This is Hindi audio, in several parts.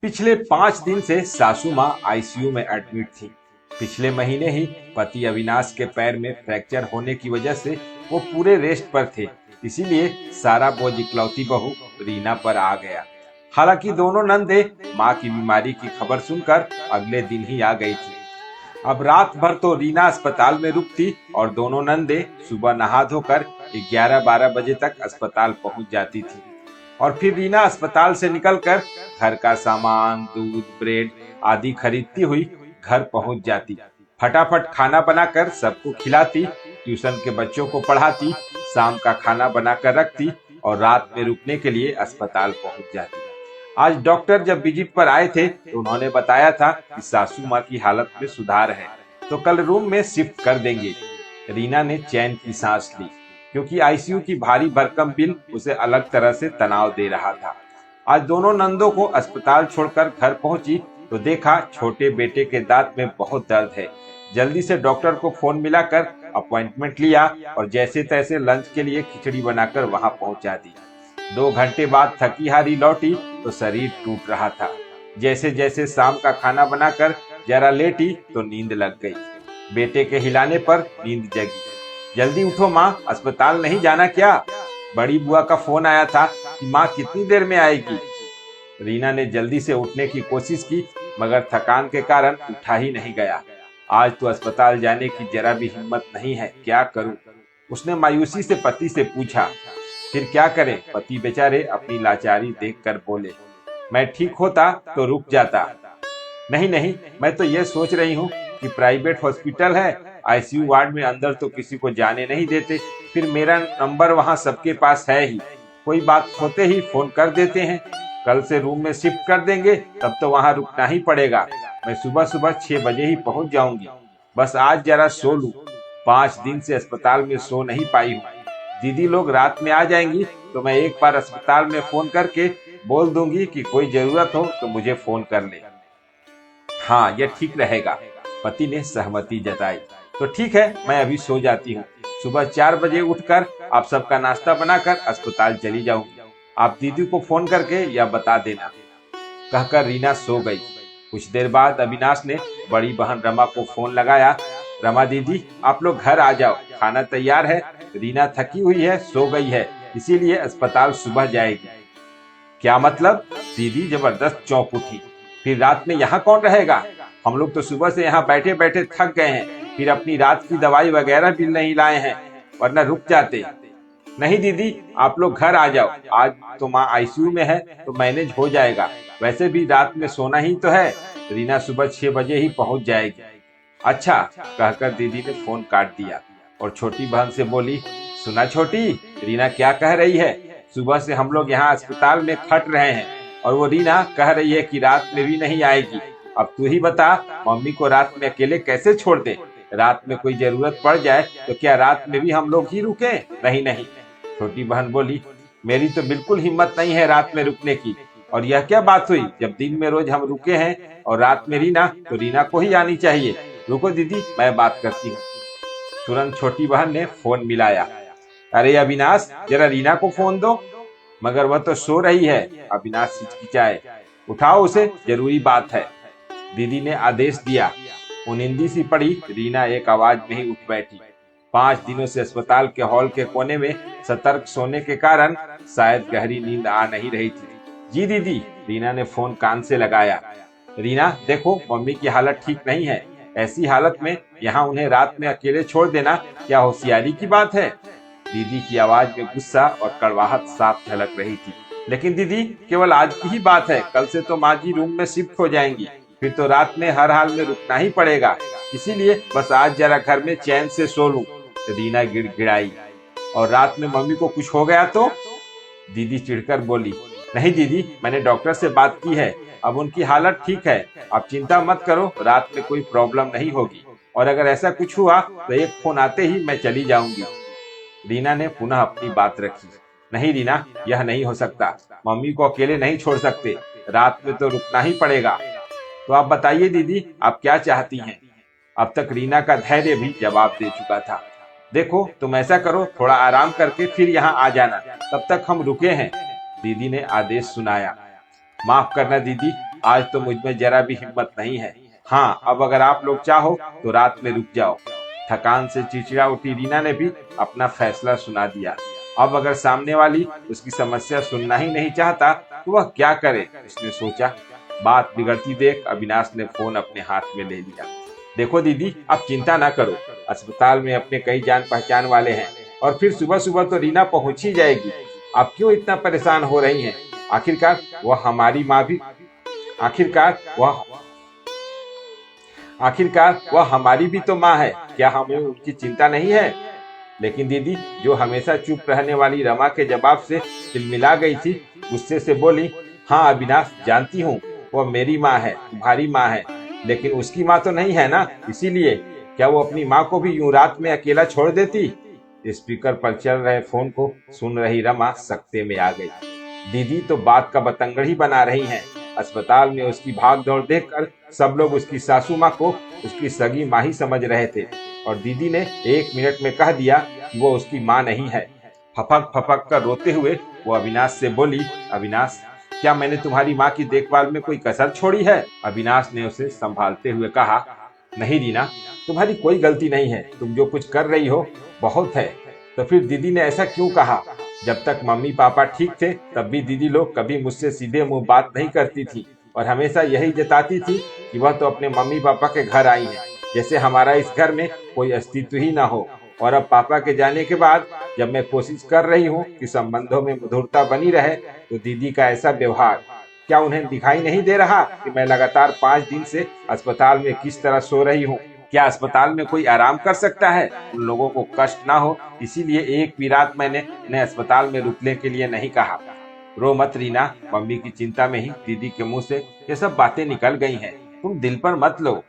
पिछले 5 दिन से सासू माँ आईसीयू में एडमिट थी। पिछले महीने ही पति अविनाश के पैर में फ्रैक्चर होने की वजह से वो पूरे रेस्ट पर थे, इसीलिए सारा बोझ इकलौती बहू रीना पर आ गया। हालांकि दोनों नंदे माँ की बीमारी की खबर सुनकर अगले दिन ही आ गई थी। अब रात भर तो रीना अस्पताल में रुकती और दोनों नंदे सुबह नहा धोकर 11-12 बजे तक अस्पताल पहुंच जाती थी। और फिर रीना अस्पताल से निकलकर घर का सामान, दूध, ब्रेड आदि खरीदती हुई घर पहुंच जाती। फटाफट खाना बनाकर सबको खिलाती, ट्यूशन के बच्चों को पढ़ाती, शाम का खाना बनाकर रखती और रात में रुकने के लिए अस्पताल पहुंच जाती। आज डॉक्टर जब विजिट पर आए थे तो उन्होंने बताया था कि सासू माँ की हालत में सुधार है, तो कल रूम में शिफ्ट कर देंगे। रीना ने चैन की सांस ली, क्योंकि आईसीयू की भारी भरकम बिल उसे अलग तरह से तनाव दे रहा था। आज दोनों नंदों को अस्पताल छोड़कर घर पहुंची तो देखा छोटे बेटे के दांत में बहुत दर्द है। जल्दी से डॉक्टर को फोन मिलाकर अपॉइंटमेंट लिया और जैसे तैसे लंच के लिए खिचड़ी बनाकर वहां पहुंचा दी। 2 घंटे बाद थकी हारी लौटी तो शरीर टूट रहा था। जैसे जैसे शाम का खाना बनाकर जरा लेटी तो नींद लग गई। बेटे के हिलाने पर नींद जगी। जल्दी उठो माँ, अस्पताल नहीं जाना क्या? बड़ी बुआ का फोन आया था कि माँ कितनी देर में आएगी। रीना ने जल्दी से उठने की कोशिश की, मगर थकान के कारण उठा ही नहीं गया। आज तो अस्पताल जाने की जरा भी हिम्मत नहीं है, क्या करूं? उसने मायूसी से पति से पूछा। फिर क्या करें? पति बेचारे अपनी लाचारी देखकर बोले, मैं ठीक होता तो रुक जाता। नहीं नहीं, मैं तो ये सोच रही हूँ कि प्राइवेट हॉस्पिटल है, आईसीयू वार्ड में अंदर तो किसी को जाने नहीं देते, फिर मेरा नंबर वहाँ सबके पास है ही, कोई बात होते ही फोन कर देते हैं। कल से रूम में शिफ्ट कर देंगे, तब तो वहाँ रुकना ही पड़ेगा। मैं सुबह सुबह 6 बजे ही पहुँच जाऊंगी। बस आज जरा सो लूं, 5 दिन से अस्पताल में सो नहीं पाई हूँ। दीदी लोग रात में आ जाएंगी तो मैं एक बार अस्पताल में फोन करके बोल दूंगी कि कोई जरूरत हो तो मुझे फोन कर ले। हाँ, यह ठीक रहेगा। पति ने सहमति जताई। तो ठीक है, मैं अभी सो जाती हूँ। सुबह 4 बजे उठकर आप सबका नाश्ता बनाकर अस्पताल चली जाऊंगी। आप दीदी को फोन करके यह बता देना। कहकर रीना सो गई। कुछ देर बाद अविनाश ने बड़ी बहन रमा को फोन लगाया। रमा दीदी, आप लोग घर आ जाओ, खाना तैयार है। रीना थकी हुई है, सो गई है, इसीलिए अस्पताल सुबह जाएगी। क्या मतलब? दीदी जबरदस्त चौंक उठी। फिर रात में यहाँ कौन रहेगा? हम लोग तो सुबह से यहाँ बैठे बैठे थक गए हैं, फिर अपनी रात की दवाई वगैरह भी नहीं लाए हैं, वरना रुक जाते। नहीं दीदी, आप लोग घर आ जाओ, आज तो माँ आईसीयू में है तो मैनेज हो जाएगा। वैसे भी रात में सोना ही तो है। रीना सुबह 6 बजे ही पहुंच जाएगी। अच्छा, कहकर दीदी ने फोन काट दिया और छोटी बहन से बोली, सुना छोटी, रीना क्या कह रही है? सुबह से हम लोग यहाँ अस्पताल में खट रहे हैं और वो रीना कह रही है कि रात में भी नहीं आएगी। अब तू ही बता, मम्मी को रात में अकेले कैसे छोड़ दे? रात में कोई जरूरत पड़ जाए तो क्या रात में भी हम लोग ही रुके? नहीं नहीं। छोटी बहन बोली, मेरी तो बिल्कुल हिम्मत नहीं है रात में रुकने की। और यह क्या बात हुई? जब दिन में रोज हम रुके हैं और रात में रीना, तो रीना को ही आनी चाहिए। रुको दीदी, मैं बात करती हूँ। तुरंत छोटी बहन ने फोन मिलाया। अरे अविनाश, जरा रीना को फोन दो। मगर वह तो सो रही है। अविनाश हिचकिचाए। उठाओ उसे, जरूरी बात है। दीदी ने आदेश दिया। उनिंदी सी पड़ी रीना एक आवाज में ही उठ बैठी। 5 दिनों से अस्पताल के हॉल के कोने में सतर्क सोने के कारण शायद गहरी नींद आ नहीं रही थी। जी दीदी, रीना ने फोन कान से लगाया। रीना देखो, मम्मी की हालत ठीक नहीं है। ऐसी हालत में यहाँ उन्हें रात में अकेले छोड़ देना क्या होशियारी की बात है? दीदी की आवाज में गुस्सा और कड़वाहट साफ झलक रही थी। लेकिन दीदी, केवल आज की ही बात है, कल से तो माँ जी रूम में शिफ्ट हो जाएंगी, फिर तो रात में हर हाल में रुकना ही पड़ेगा। इसीलिए बस आज जरा घर में चैन से सो लूं। रीना गिड़गिड़ाई। और रात में मम्मी को कुछ हो गया तो? दीदी चिढ़कर बोली। नहीं दीदी, मैंने डॉक्टर से बात की है, अब उनकी हालत ठीक है। आप चिंता मत करो, रात में कोई प्रॉब्लम नहीं होगी। और अगर ऐसा कुछ हुआ तो एक फोन आते ही मैं चली जाऊंगी। रीना ने पुनः अपनी बात रखी। नहीं रीना, यह नहीं हो सकता। मम्मी को अकेले नहीं छोड़ सकते, रात में तो रुकना ही पड़ेगा। तो आप बताइए दीदी, आप क्या चाहती हैं? अब तक रीना का धैर्य भी जवाब दे चुका था। देखो, तुम ऐसा करो, थोड़ा आराम करके फिर यहाँ आ जाना, तब तक हम रुके हैं। दीदी ने आदेश सुनाया। माफ करना दीदी, आज तो मुझ में जरा भी हिम्मत नहीं है। हाँ, अब अगर आप लोग चाहो तो रात में रुक जाओ। थकान से चिड़चिड़ा उठी रीना ने भी अपना फैसला सुना दिया। अब अगर सामने वाली उसकी समस्या सुनना ही नहीं चाहता तो वह क्या करे, उसने सोचा। बात बिगड़ती देख अविनाश ने फोन अपने हाथ में ले लिया। देखो दीदी, अब चिंता ना करो, अस्पताल में अपने कई जान पहचान वाले हैं और फिर सुबह सुबह तो रीना पहुंच ही जाएगी। आप क्यों इतना परेशान हो रही हैं? आखिरकार वह हमारी माँ भी आखिरकार वह हमारी भी तो माँ है। क्या हमें उनकी चिंता नहीं है? लेकिन दीदी, जो हमेशा चुप रहने वाली रमा के जवाब से तिलमिला गई थी, गुस्से से बोली, हाँ अविनाश, जानती हूँ वह मेरी माँ है, तुम्हारी माँ है, लेकिन उसकी माँ तो नहीं है ना। इसीलिए क्या वो अपनी माँ को भी यूं रात में अकेला छोड़ देती? स्पीकर पर चल रहे फोन को सुन रही रमा सकते में आ गई। दीदी तो बात का बतंगड़ ही बना रही हैं। अस्पताल में उसकी भाग दौड़ देखकर सब लोग उसकी सासू माँ को उसकी सगी माँ ही समझ रहे थे और दीदी ने 1 मिनट में कह दिया कि वो उसकी माँ नहीं है। फपक फपक कर रोते हुए वो अविनाश से बोली, अविनाश, क्या मैंने तुम्हारी माँ की देखभाल में कोई कसर छोड़ी है? अविनाश ने उसे संभालते हुए कहा, नहीं रीना, तुम्हारी कोई गलती नहीं है। तुम जो कुछ कर रही हो बहुत है। तो फिर दीदी ने ऐसा क्यों कहा? जब तक मम्मी पापा ठीक थे तब भी दीदी लोग कभी मुझसे सीधे मुंह बात नहीं करती थी और हमेशा यही जताती थी कि वह तो अपने मम्मी पापा के घर आई है, जैसे हमारा इस घर में कोई अस्तित्व ही ना हो। और अब पापा के जाने के बाद जब मैं कोशिश कर रही हूँ कि संबंधों में मधुरता बनी रहे, तो दीदी का ऐसा व्यवहार, क्या उन्हें दिखाई नहीं दे रहा कि मैं लगातार 5 दिन से अस्पताल में किस तरह सो रही हूँ? क्या अस्पताल में कोई आराम कर सकता है? उन लोगों को कष्ट ना हो, इसीलिए एक भी रात मैंने उन्हें अस्पताल में रुकने के लिए नहीं कहा। रो मत रीना, मम्मी की चिंता में ही दीदी के मुंह से ये सब बातें निकल गई हैं, तुम दिल पर मत लो।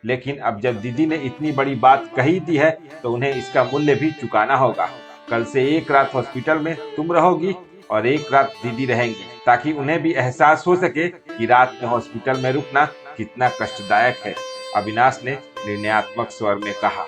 लेकिन अब जब दीदी ने इतनी बड़ी बात कही दी है तो उन्हें इसका मूल्य भी चुकाना होगा। कल से 1 रात हॉस्पिटल में तुम रहोगी और 1 रात दीदी रहेंगी, ताकि उन्हें भी एहसास हो सके कि रात में हॉस्पिटल में रुकना कितना कष्टदायक है, अविनाश ने निर्णयात्मक स्वर में कहा।